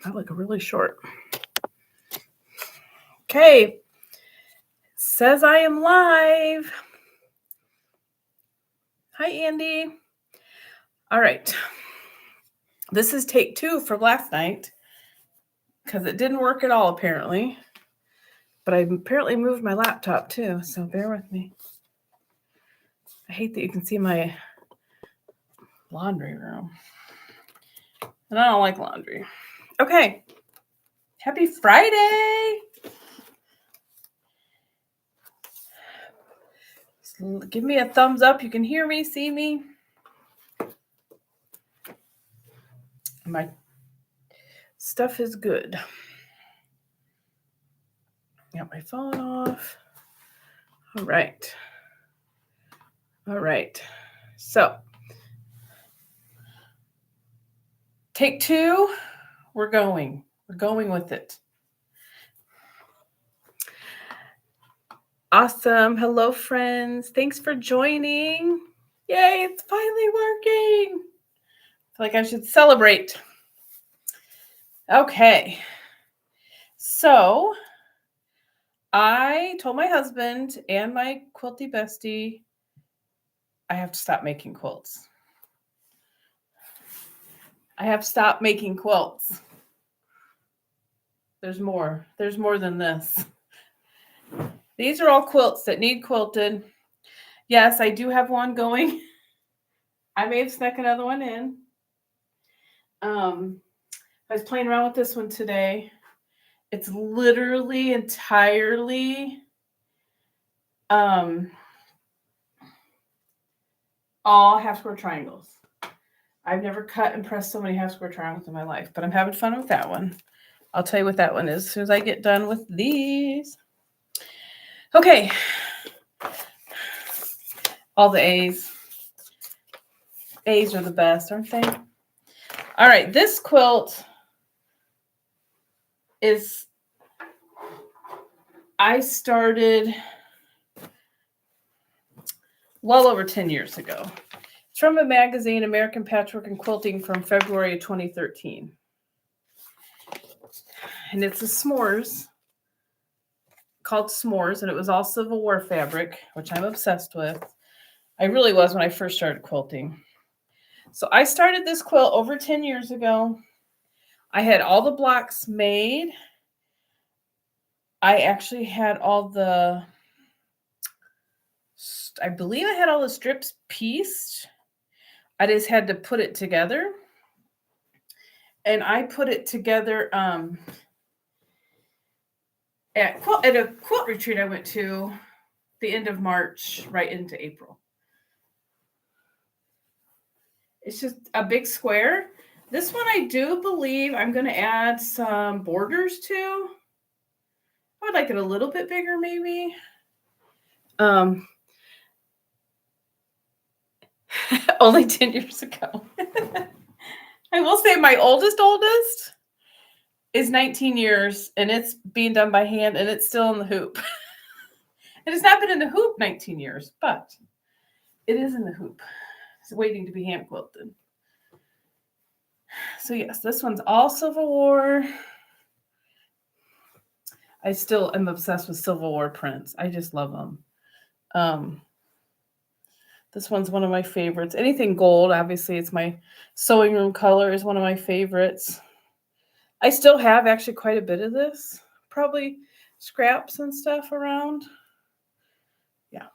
I look really short. Okay. Says I am live. Hi, Andy. All right. This is take 2 from last night because it didn't work at all, apparently. But I apparently moved my laptop too, so bear with me. I hate that you can see my laundry room. And I don't like laundry. Okay. Happy Friday. Give me a thumbs up. You can hear me, see me. My stuff is good. Got my phone off. All right. So, take 2. We're going with it. Awesome. Hello, friends. Thanks for joining. Yay, it's finally working. I feel like I should celebrate. Okay. So, I told my husband and my quilty bestie I have to stop making quilts. I have stopped making quilts. There's more. There's more than this. These are all quilts that need quilted. Yes, I do have one going. I may have snuck another one in. I was playing around with this one today. It's literally entirely all half-square triangles. I've never cut and pressed so many half-square triangles in my life, but I'm having fun with that one. I'll tell you what that one is as soon as I get done with these. Okay. All the A's. A's are the best, aren't they? All right, this quilt is, I started well over 10 years ago. It's from a magazine, American Patchwork and Quilting, from February of 2013. And it's a s'mores, called S'mores, and it was all Civil War fabric, which I'm obsessed with. I really was when I first started quilting. So I started this quilt over 10 years ago. I had all the blocks made. I actually had all the, I believe I had all the strips pieced. I just had to put it together. And I put it together at a quilt retreat I went to the end of March, right into April. It's just a big square. This one I do believe I'm going to add some borders to. I would like it a little bit bigger, maybe. Only 10 years ago. I will say my oldest is 19 years, and it's being done by hand, and it's still in the hoop. It has not been in the hoop 19 years, but it is in the hoop. It's waiting to be hand quilted. So yes, this one's all Civil War. I still am obsessed with Civil War prints. I just love them. This one's one of my favorites. Anything gold, obviously, it's my sewing room color, is one of my favorites. I still have actually quite a bit of this. Probably scraps and stuff around. Yeah,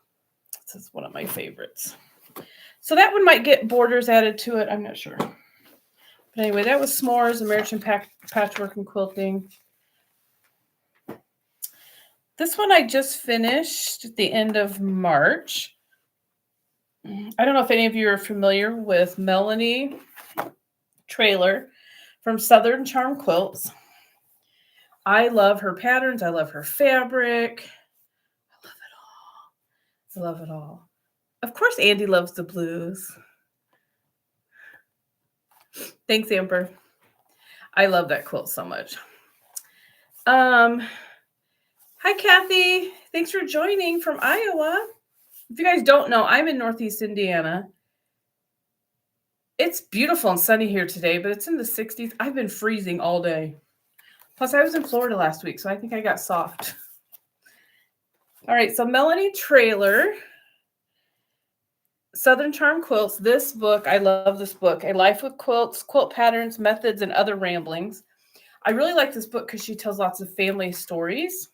this is one of my favorites. So that one might get borders added to it. I'm not sure. But anyway, that was S'mores, American Patchwork and Quilting. This one I just finished at the end of March. I don't know if any of you are familiar with Melanie Traylor from Southern Charm Quilts. I love her patterns. I love her fabric. I love it all. Of course, Andy loves the blues. Thanks, Amber. I love that quilt so much. Hi, Kathy. Thanks for joining from Iowa. If you guys don't know, I'm in Northeast Indiana. It's beautiful and sunny here today, but it's in the 60s. I've been freezing all day. Plus, I was in Florida last week, so I think I got soft. All right, so Melanie Traylor, Southern Charm Quilts. This book, I love this book. A Life with Quilts, Quilt Patterns, Methods, and Other Ramblings. I really like this book because she tells lots of family stories.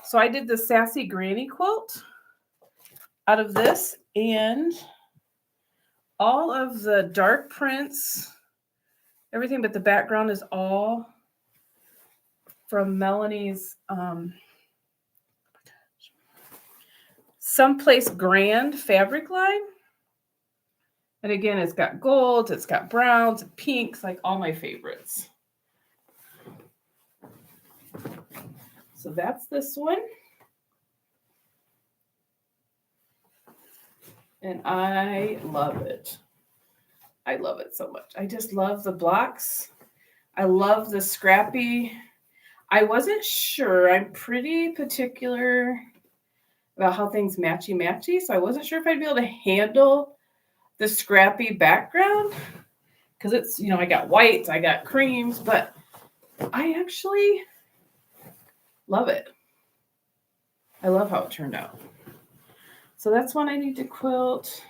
So I did the Sassy Granny quilt out of this, and all of the dark prints, everything but the background is all from Melanie's Someplace Grand fabric line. And again, it's got golds, it's got browns, pinks, like all my favorites. So that's this one. And I love it. I love it so much. I just love the blocks. I love the scrappy. I wasn't sure. I'm pretty particular about how things matchy-matchy, so I wasn't sure if I'd be able to handle the scrappy background because it's, you know, I got whites, I got creams, but I actually love it. I love how it turned out. So that's one I need to quilt.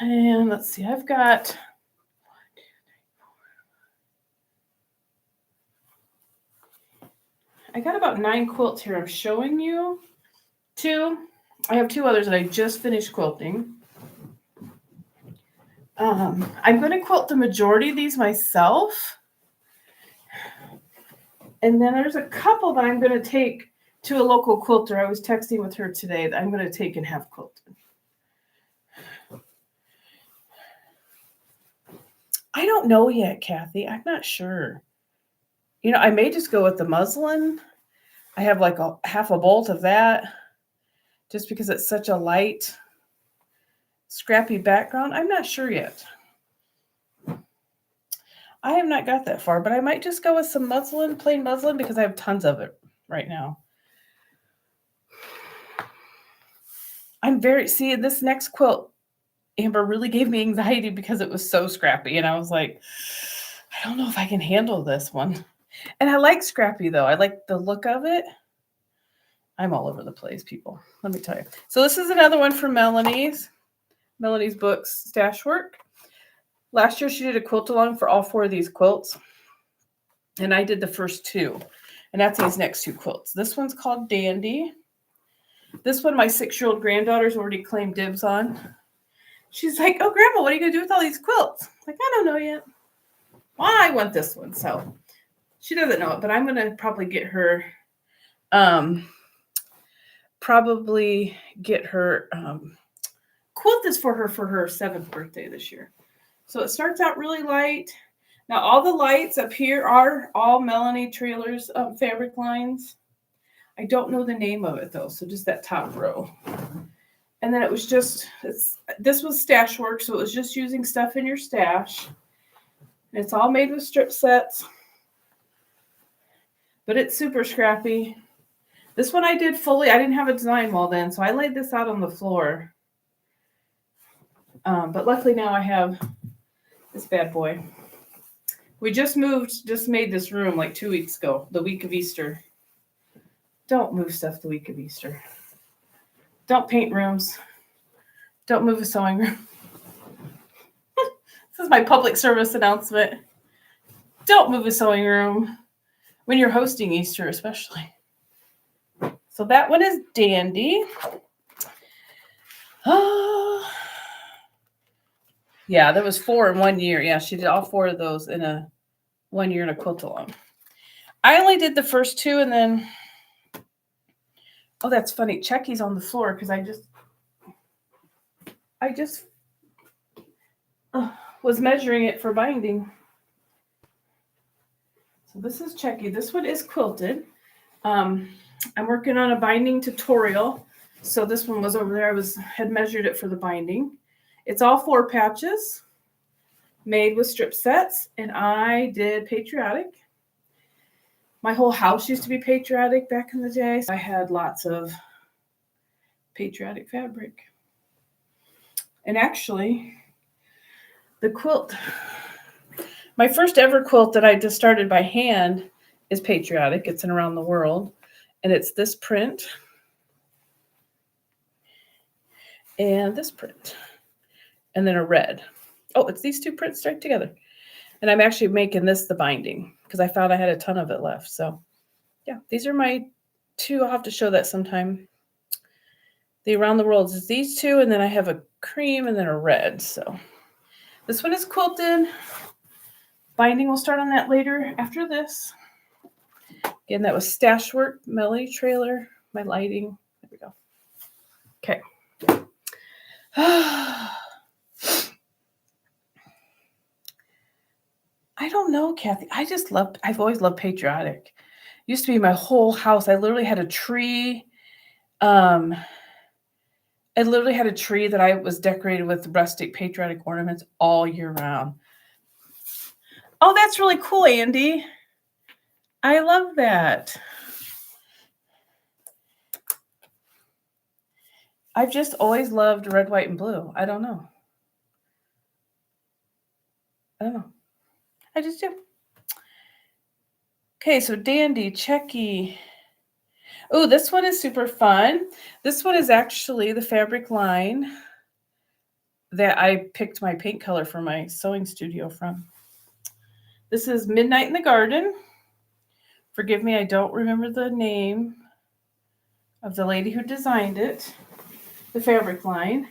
And let's see, I've got about 9 quilts here I'm showing you. I have 2 others that I just finished quilting. I'm going to quilt the majority of these myself. And then there's a couple that I'm going to take to a local quilter. I was texting with her today that I'm going to take and have quilted. I don't know yet, Kathy. I'm not sure. You know, I may just go with the muslin. I have like a half a bolt of that just because it's such a light, scrappy background. I'm not sure yet. I have not got that far, but I might just go with some muslin, plain muslin, because I have tons of it right now. See, this next quilt, Amber, really gave me anxiety because it was so scrappy. And I was like, I don't know if I can handle this one. And I like scrappy, though. I like the look of it. I'm all over the place, people. Let me tell you. So this is another one from Melanie's books, Stash Work. Last year, she did a quilt along for all 4 of these quilts. And I did the first 2. And that's these next 2 quilts. This one's called Dandy. This one, my 6-year-old granddaughter's already claimed dibs on. She's like, oh, Grandma, what are you going to do with all these quilts? I'm like, I don't know yet. Well, I want this one. So she doesn't know it, but I'm going to probably get her, quilt this for her 7th birthday this year. So it starts out really light. Now, all the lights up here are all Melanie Traylor's fabric lines. I don't know the name of it, though, so just that top row. And then it was just, this was Stash Work, so it was just using stuff in your stash. And it's all made with strip sets. But it's super scrappy. This one I did fully. I didn't have a design wall then, so I laid this out on the floor. But luckily now I have this bad boy. We just made this room like 2 weeks ago, the week of Easter. Don't move stuff the week of Easter. Don't paint rooms. Don't move a sewing room. This is my public service announcement. Don't move a sewing room when you're hosting Easter, especially. So that one is Dandy. Oh, yeah, there was 4 in 1 year. Yeah, she did all 4 of those in 1 year in a quilt along. I only did the first 2, and then, oh, that's funny. Checkie's on the floor because I just was measuring it for binding. So this is Checkie. This one is quilted. I'm working on a binding tutorial. So this one was over there. I had measured it for the binding. It's all 4 patches made with strip sets, and I did patriotic. My whole house used to be patriotic back in the day, so I had lots of patriotic fabric. And actually, The quilt. My first ever quilt that I just started by hand is patriotic. It's an around the world. And it's this print. And this print. And then a red. Oh, it's these two prints stuck together. And I'm actually making this the binding because I found I had a ton of it left. So yeah, these are my two. I'll have to show that sometime. The around the world is these two, and then I have a cream and then a red. So this one is quilted. Binding will start on that later after this. Again, that was stash work, Melly trailer, my lighting. There we go. Okay. I don't know, Kathy. I've always loved patriotic. Used to be my whole house. I literally had a tree. I literally had a tree that I was decorated with rustic patriotic ornaments all year round. Oh, that's really cool, Andy. I love that. I've just always loved red, white, and blue. I don't know. I just do. Okay, so Dandy, Checkie. Oh, this one is super fun. This one is actually the fabric line that I picked my paint color for my sewing studio from. This is Midnight in the Garden. Forgive me, I don't remember the name of the lady who designed it, the fabric line.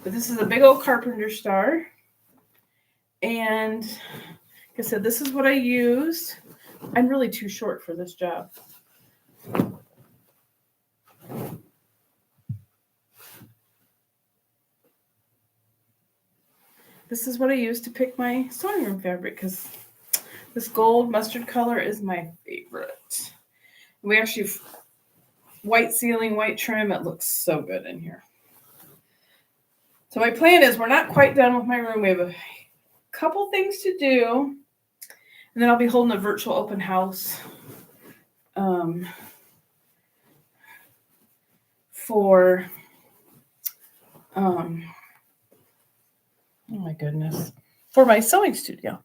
But this is a big old carpenter star. And like I said, this is what I used. I'm really too short for this job. This is what I used to pick my sewing room fabric because this gold mustard color is my favorite. We actually, white ceiling, white trim, it looks so good in here. So my plan is we're not quite done with my room. We have a couple things to do. And then I'll be holding a virtual open house for, oh my goodness, for my sewing studio.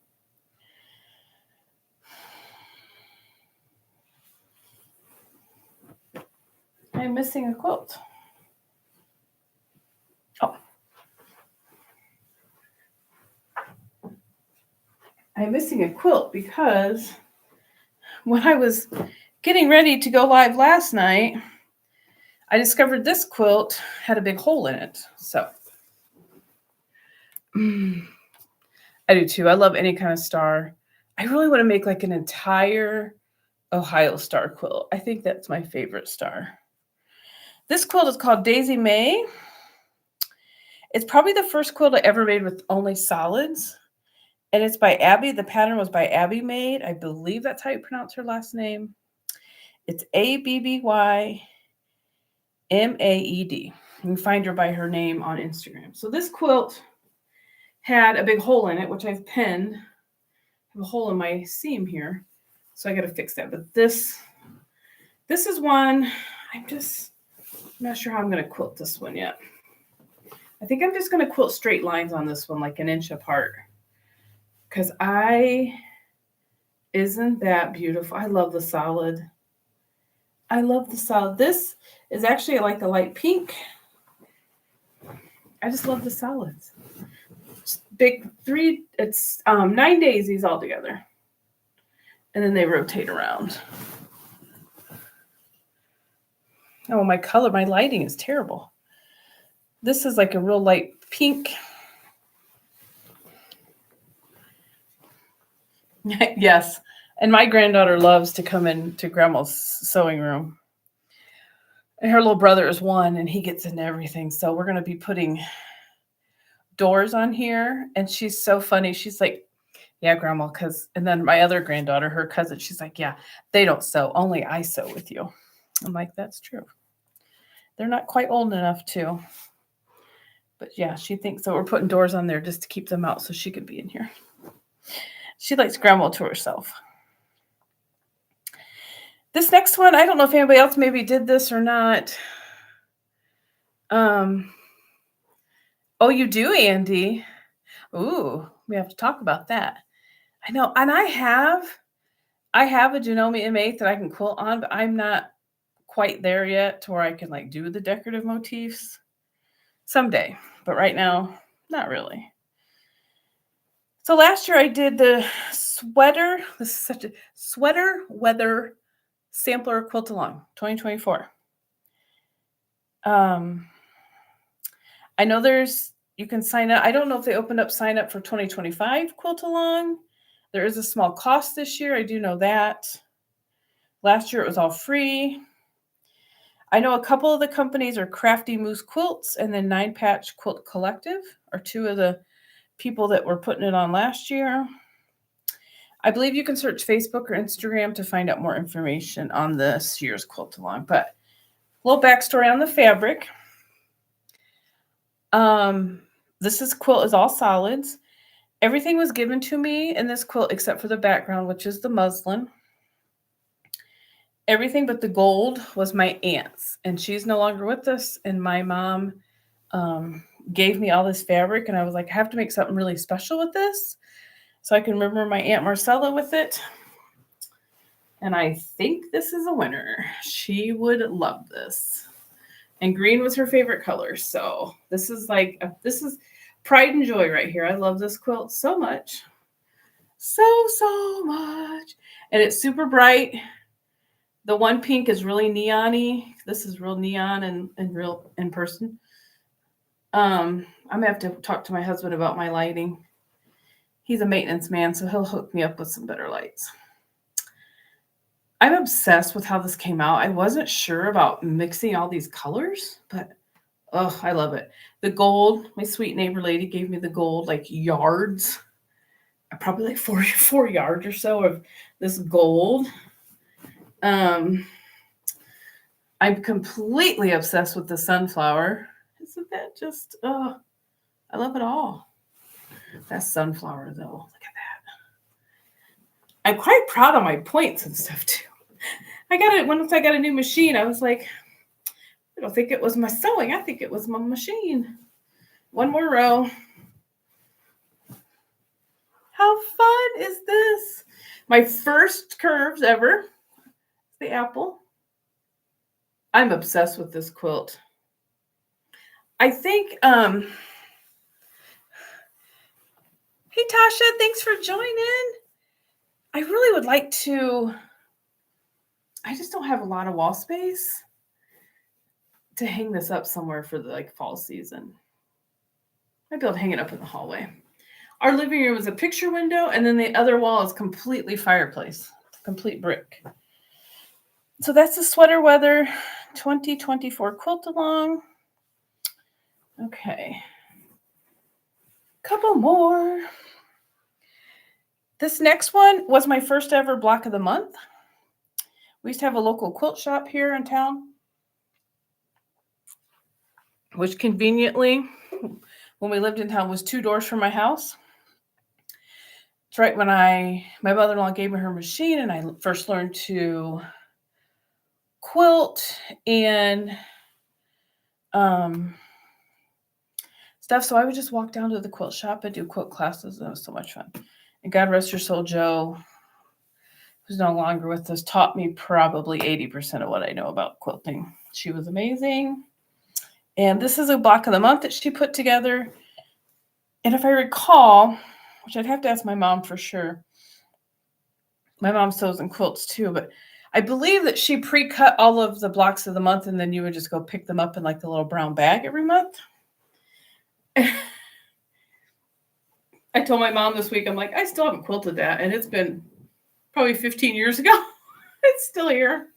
I'm missing a quilt. Oh. I'm missing a quilt because when I was getting ready to go live last night, I discovered this quilt had a big hole in it. So I do too. I love any kind of star. I really want to make like an entire Ohio star quilt. I think that's my favorite star. This quilt is called Daisy May. It's probably the first quilt I ever made with only solids. And it's by Abby. The pattern was by Abby Maed. I believe that's how you pronounce her last name. It's Abbymaed. You can find her by her name on Instagram. So this quilt had a big hole in it, which I've pinned. I have a hole in my seam here. So I got to fix that. But this is one, I'm not sure how I'm going to quilt this one yet. I think I'm just going to quilt straight lines on this one, like an inch apart. Because isn't that beautiful? I love the solid. This is actually like a light pink. I just love the solids. Big three, it's 9 daisies all together. And then they rotate around. Oh, my lighting is terrible. This is like a real light pink. Yes. And my granddaughter loves to come into Grandma's sewing room. And her little brother is 1, and he gets into everything. So we're going to be putting doors on here. And she's so funny. She's like, yeah, Grandma, and then my other granddaughter, her cousin, she's like, yeah, they don't sew. Only I sew with you. I'm like, that's true. They're not quite old enough to. But yeah, she thinks so. We're putting doors on there just to keep them out so she could be in here. She likes Grandma to herself. This next one, I don't know if anybody else maybe did this or not. Oh, you do, Andy. Ooh, We have to talk about that. I know, and I have a Janome M8 that I can quilt on, but I'm not quite there yet to where I can like do the decorative motifs. Someday, but right now, not really. So last year I did the sweater. This is such a sweater weather sampler quilt along 2024. I know you can sign up. I don't know if they opened up sign up for 2025 quilt along. There is a small cost this year. I do know that. Last year it was all free. I know a couple of the companies are Crafty Moose Quilts and then 9 Patch Quilt Collective are two of the people that were putting it on last year. I believe you can search Facebook or Instagram to find out more information on this year's quilt along. But a little backstory on the fabric. This quilt is all solids. Everything was given to me in this quilt except for the background, which is the muslin. Everything but the gold was my aunt's, and she's no longer with us. And my mom gave me all this fabric, and I was like, I have to make something really special with this. So I can remember my Aunt Marcella with it. And I think this is a winner. She would love this. And green was her favorite color. So this is pride and joy right here. I love this quilt so much. So much. And it's super bright. The one pink is really neon-y. This is real neon and real in person. I'm going to have to talk to my husband about my lighting. He's a maintenance man, so he'll hook me up with some better lights. I'm obsessed with how this came out. I wasn't sure about mixing all these colors, but I love it. The gold, my sweet neighbor lady gave me the gold, like yards. Probably like 4 yards or so of this gold. I'm completely obsessed with the sunflower. Isn't that just, I love it all. That sunflower, though. Look at that. I'm quite proud of my points and stuff, too. Once I got a new machine, I was like, I don't think it was my sewing. I think it was my machine. One more row. How fun is this? My first curves ever. The apple. I'm obsessed with this quilt. I think, hey, Tasha, thanks for joining. I really would like to, I just don't have a lot of wall space to hang this up somewhere for the fall season. I'd be able to hang it up in the hallway. Our living room is a picture window, and then the other wall is completely fireplace, complete brick. So that's the Sweater Weather 2024 quilt along. Okay. Couple more. This next one was my first ever block of the month. We used to have a local quilt shop here in town, which conveniently, when we lived in town, was 2 doors from my house. It's right when my mother-in-law gave me her machine and I first learned to quilt and stuff. So I would just walk down to the quilt shop and do quilt classes, and it was so much fun. And God rest her soul, Joe, who's no longer with us, taught me probably 80% of what I know about quilting. She was amazing. And this is a block of the month that she put together. And if I recall, which I'd have to ask my mom for sure. My mom sews and quilts too, but I believe that she pre-cut all of the blocks of the month, and then you would just go pick them up in like the little brown bag every month. I told my mom this week, I'm like, I still haven't quilted that, and it's been probably 15 years ago. It's still here.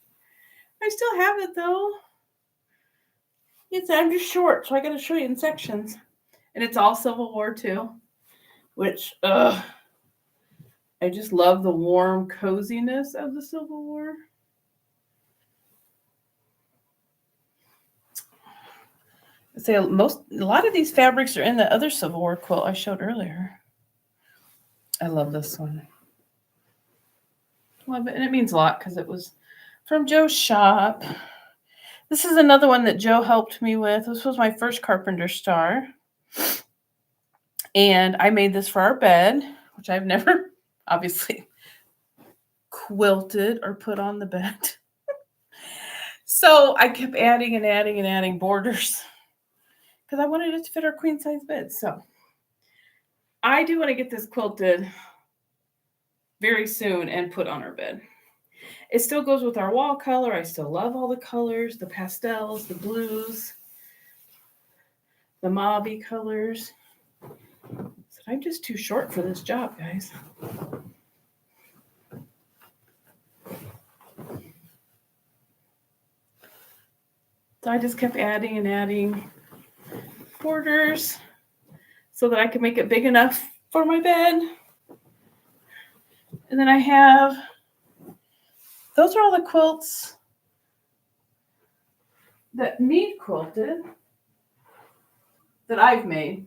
I still have it though. It's under short, so I got to show you in sections. And it's all Civil War too, which I just love the warm coziness of the Civil War. I say a lot of these fabrics are in the other Civil War quilt I showed earlier. I love this one. Love it, and it means a lot because it was from Joe's shop. This is another one that Joe helped me with. This was my first Carpenter Star. And I made this for our bed, which I've never obviously quilted or put on the bed. So I kept adding and adding and adding borders because I wanted it to fit our queen size bed. So I do want to get this quilted very soon and put on our bed. It still goes with our wall color. I still love all the colors, the pastels, the blues, the mauve colors. So I'm just too short for this job, guys. So I just kept adding and adding borders so that I could make it big enough for my bed. And then I have, those are all the quilts that Mead quilted that I've made.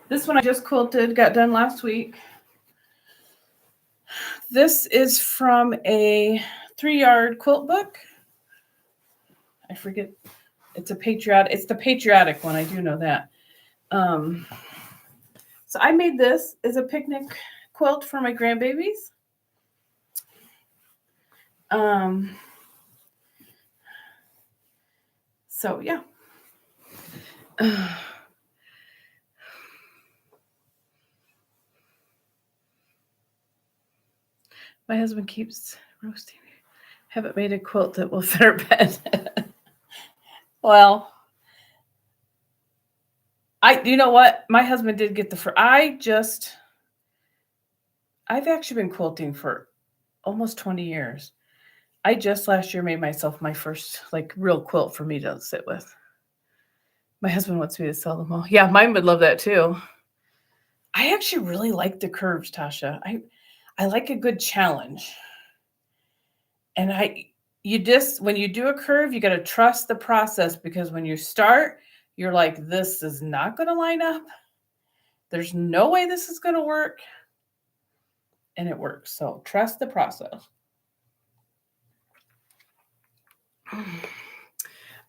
This one I just quilted, got done last week. This is from a 3-yard quilt book. I forget, it's the patriotic one, I do know that. So I made this as a picnic quilt for my grandbabies. So yeah. My husband keeps roasting me. Haven't made a quilt that will fit our bed. Well, you know what? My husband did get I've actually been quilting for almost 20 years. I just last year made myself my first real quilt for me to sit with. My husband wants me to sell them all. Yeah, mine would love that too. I actually really like the curves, Tasha. I like a good challenge. And when you do a curve, you got to trust the process, because when you start, you're like, this is not going to line up. There's no way this is going to work. And it works. So trust the process. All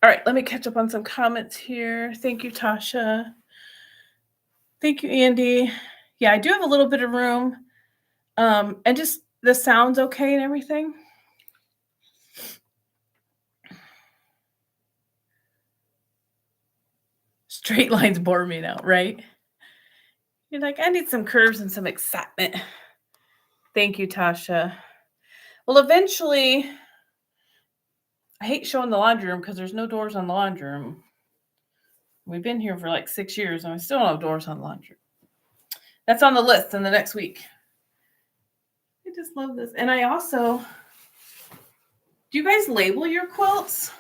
right, let me catch up on some comments here. Thank you, Tasha. Thank you, Andy. Yeah, I do have a little bit of room. And just the sound's okay and everything. Straight lines bore me now, right? You're like, I need some curves and some excitement. Thank you, Tasha. Well, eventually, I hate showing the laundry room because there's no doors on the laundry room. We've been here for 6 years and we still don't have doors on the laundry room. That's on the list in the next week. I just love this. And I also, do you guys label your quilts?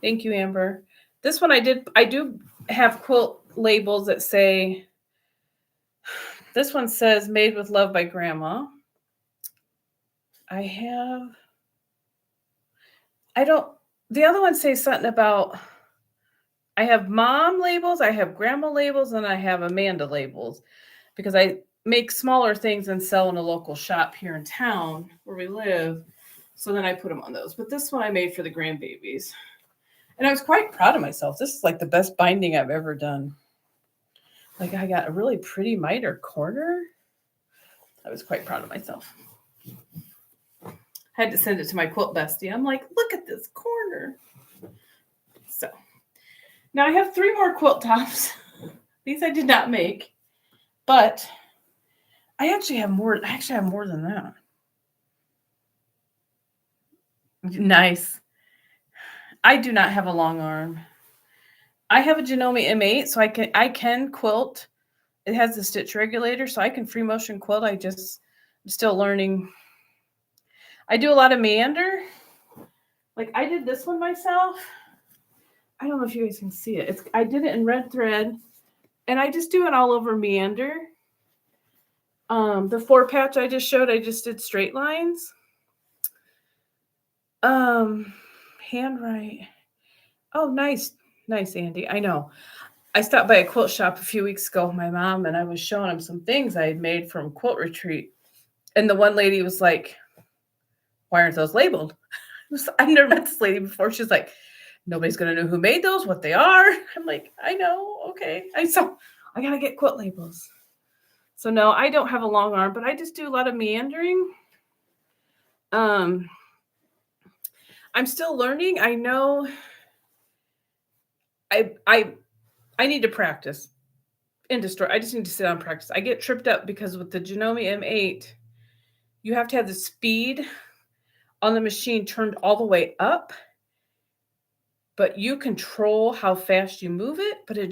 Thank you, Amber. This one I do have quilt labels that say, this one says made with love by Grandma. The other one says something about, I have mom labels, I have grandma labels, and I have Amanda labels, because I make smaller things and sell in a local shop here in town where we live. So then I put them on those. But this one I made for the grandbabies. And I was quite proud of myself. This is the best binding I've ever done. I got a really pretty miter corner. I was quite proud of myself. I had to send it to my quilt bestie. I'm like, look at this corner. So now I have 3 more quilt tops. These I did not make, but I actually have more. Than that. Nice. I do not have a long arm. I have a Janome M8, so I can quilt. It has the stitch regulator, so I can free motion quilt. I'm still learning. I do a lot of meander. I did this one myself. I don't know if you guys can see it. I did it in red thread, and I just do it all over meander. The 4 patch I just showed, I just did straight lines. Handwrite. Oh, nice, Andy. I know. I stopped by a quilt shop a few weeks ago with my mom, and I was showing them some things I had made from Quilt Retreat. And the one lady was like, why aren't those labeled? I've never met this lady before. She's like, Nobody's going to know who made those, what they are. I'm like, I know. Okay. I got to get quilt labels. So no, I don't have a long arm, but I just do a lot of meandering. I'm still learning. I know I need to practice and destroy. I just need to sit down and practice. I get tripped up because with the Janome M8, you have to have the speed on the machine turned all the way up, but you control how fast you move it, but it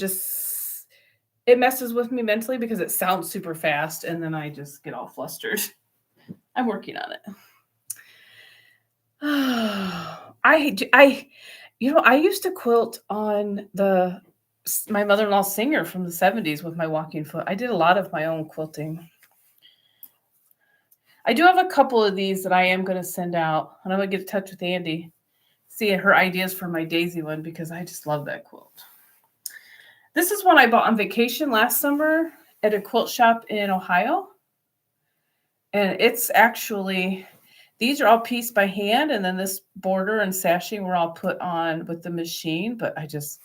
messes with me mentally because it sounds super fast and then I just get all flustered. I'm working on it. I used to quilt on my mother-in-law's Singer from the 70s with my walking foot. I did a lot of my own quilting. I do have a couple of these that I am going to send out, and I'm going to get in touch with Andy, see her ideas for my Daisy one, because I just love that quilt. This is one I bought on vacation last summer at a quilt shop in Ohio. And it's actually, these are all pieced by hand, and then this border and sashing were all put on with the machine. But this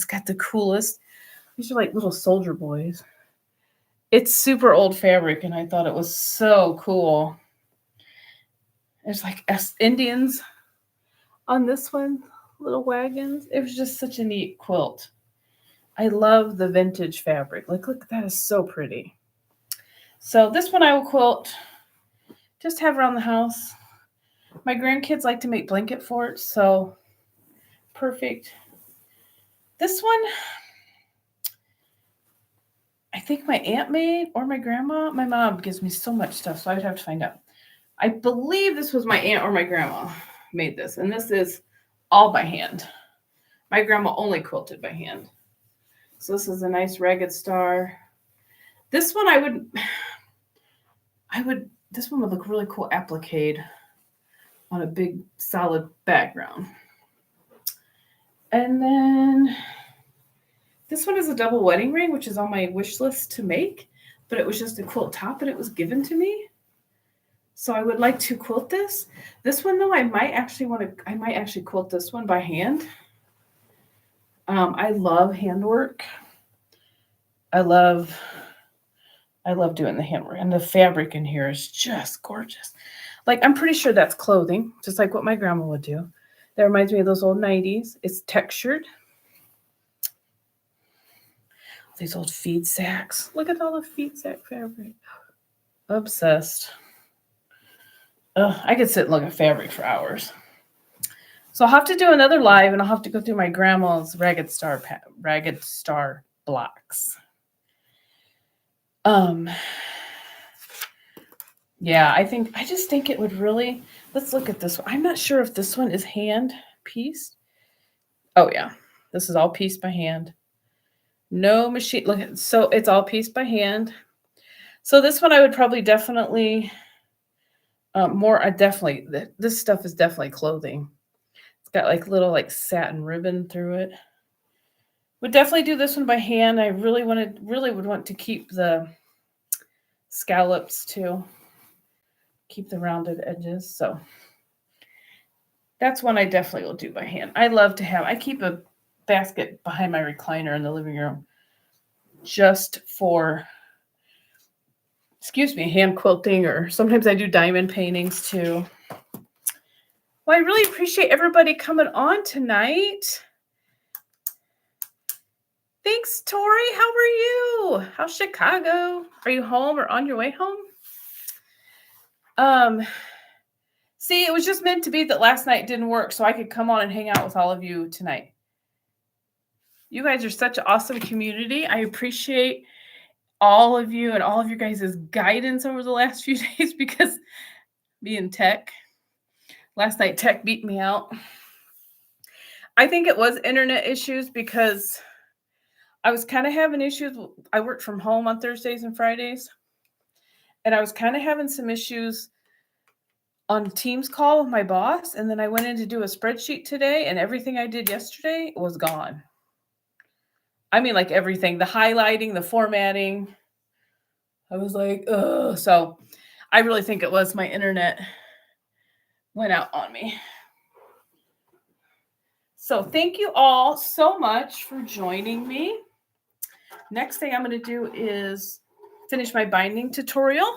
got the coolest. These are like little soldier boys. It's super old fabric, and I thought it was so cool. There's like Indians on this one, little wagons. It was just such a neat quilt. I love the vintage fabric. Like, look, that is so pretty. So this one I will quilt, just have around the house. My grandkids like to make blanket forts, so perfect. This one, I think my aunt made, or my grandma. My mom gives me so much stuff, so I would have to find out. I believe this was my aunt or my grandma made this, and this is all by hand. My grandma only quilted by hand. So this is a nice ragged star. This one this one would look really cool appliqued on a big solid background. And then this one is a double wedding ring, which is on my wish list to make, but it was just a quilt top and it was given to me. So I would like to quilt this. This one though, I might actually quilt this one by hand. I love handwork. I love doing the handwork, and the fabric in here is just gorgeous. Like, I'm pretty sure that's clothing, just like what my grandma would do. That reminds me of those old 90s. It's textured. These old feed sacks. Look at all the feed sack fabric. Obsessed. I could sit and look at fabric for hours. So I'll have to do another live, and I'll have to go through my grandma's ragged star blocks. Yeah, I just think it would really, let's look at this one. I'm not sure if this one is hand pieced. Oh yeah, this is all pieced by hand. No machine, look at, so it's all pieced by hand. So this one I would probably definitely, this stuff is definitely clothing. It's got like little like satin ribbon through it. Would definitely do this one by hand. I really would want to keep the scallops too. Keep the rounded edges. So that's one I definitely will do by hand. I keep a basket behind my recliner in the living room just for, hand quilting, or sometimes I do diamond paintings too. Well, I really appreciate everybody coming on tonight. Thanks, Tori. How are you? How's Chicago? Are you home or on your way home? See, it was just meant to be that last night didn't work, so I could come on and hang out with all of you tonight. You guys are such an awesome community. I appreciate all of you and all of your guys' guidance over the last few days, because me and Tech, last night Tech beat me out. I think it was internet issues because I was kind of having issues. I worked from home on Thursdays and Fridays, and I was kind of having some issues on Teams call with my boss, and then I went in to do a spreadsheet today, and everything I did yesterday was gone. I mean, like everything, the highlighting, the formatting. I was like, ugh. So I really think it was my internet went out on me. So thank you all so much for joining me. Next thing I'm going to do is finish my binding tutorial.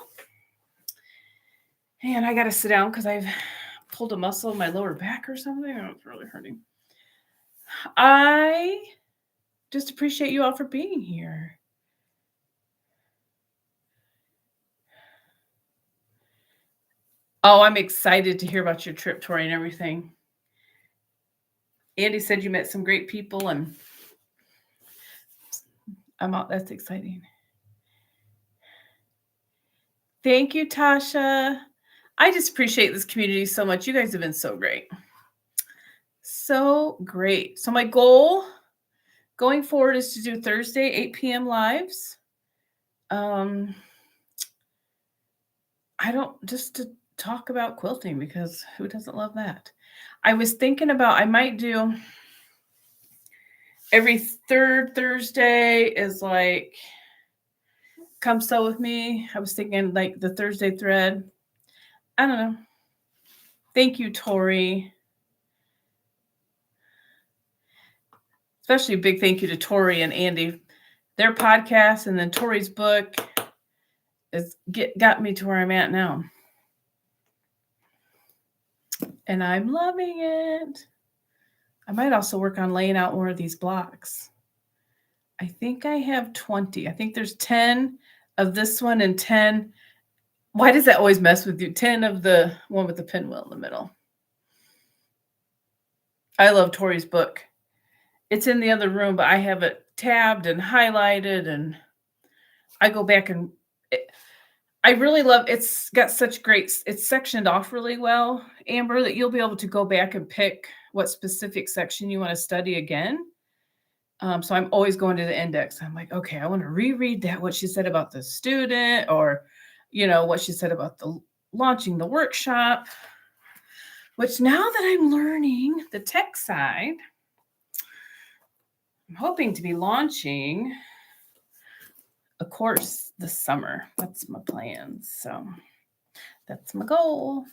And I got to sit down because I've pulled a muscle in my lower back or something. I don't know, it's really hurting. I just appreciate you all for being here. Oh, I'm excited to hear about your trip, Tori, and everything. Andy said you met some great people, and I'm out. That's exciting. Thank you, Tasha. I just appreciate this community so much. You guys have been so great. So great. So my goal going forward is to do Thursday, 8 p.m. lives. Just to talk about quilting, because who doesn't love that? I was thinking about, I might do every third Thursday is like, come sew with me. I was thinking like the Thursday thread. I don't know. Thank you, Tori. Especially a big thank you to Tori and Andy. Their podcast and then Tori's book got me to where I'm at now. And I'm loving it. I might also work on laying out more of these blocks. I think I have 20. I think there's 10 of this one and 10. Why does that always mess with you? 10 of the one with the pinwheel in the middle. I love Tori's book. It's in the other room, but I have it tabbed and highlighted, and I go back and I really love, it's got such great, it's sectioned off really well, Amber, that you'll be able to go back and pick what specific section you want to study again. So I'm always going to the index. I'm like, okay, I want to reread that, what she said about the student, or, what she said about the launching the workshop, which now that I'm learning the tech side, I'm hoping to be launching a course this summer. That's my plan. So that's my goal.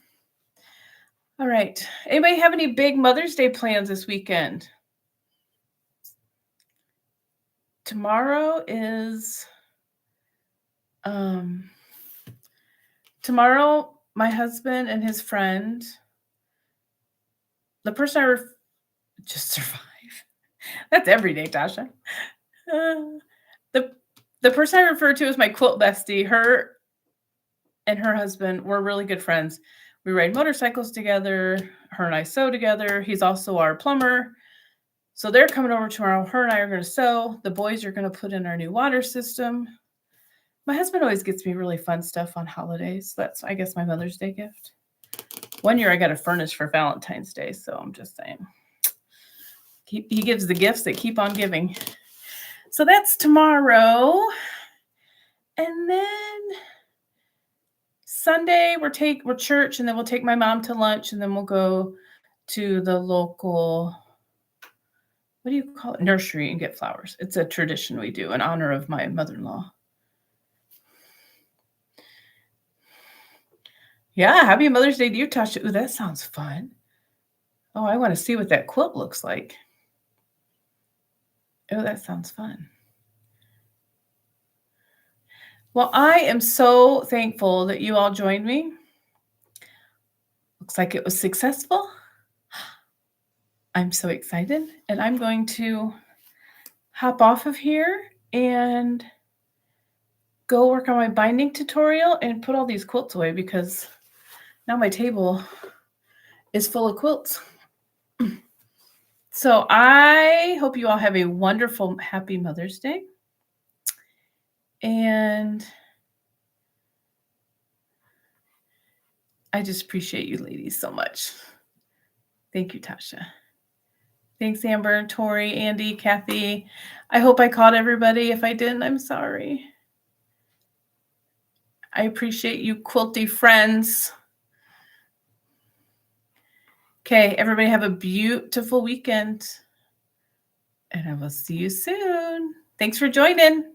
All right. Anybody have any big Mother's Day plans this weekend? Tomorrow is, tomorrow, my husband and his friend, the person I just survive. That's every day, Tasha. The person I refer to as my quilt bestie, her and her husband were really good friends. We ride motorcycles together. Her and I sew together. He's also our plumber. So they're coming over tomorrow. Her and I are going to sew. The boys are going to put in our new water system. My husband always gets me really fun stuff on holidays. That's, I guess, my Mother's Day gift. One year I got a furnace for Valentine's Day, so I'm just saying. He gives the gifts that keep on giving. So that's tomorrow. And then Sunday we're church, and then we'll take my mom to lunch, and then we'll go to the local, what do you call it, nursery, and get flowers. It's a tradition we do in honor of my mother-in-law. Yeah, happy Mother's Day to you, Tasha. Ooh, that sounds fun. Oh, I want to see what that quilt looks like. Oh, that sounds fun. Well, I am so thankful that you all joined me. Looks like it was successful. I'm so excited, and I'm going to hop off of here and go work on my binding tutorial and put all these quilts away, because now my table is full of quilts. So I hope you all have a wonderful, happy Mother's Day. And I just appreciate you ladies so much. Thank you, Tasha. Thanks, Amber, Tori, Andy, Kathy. I hope I caught everybody. If I didn't, I'm sorry. I appreciate you, quilty friends. Okay, everybody have a beautiful weekend. And I will see you soon. Thanks for joining.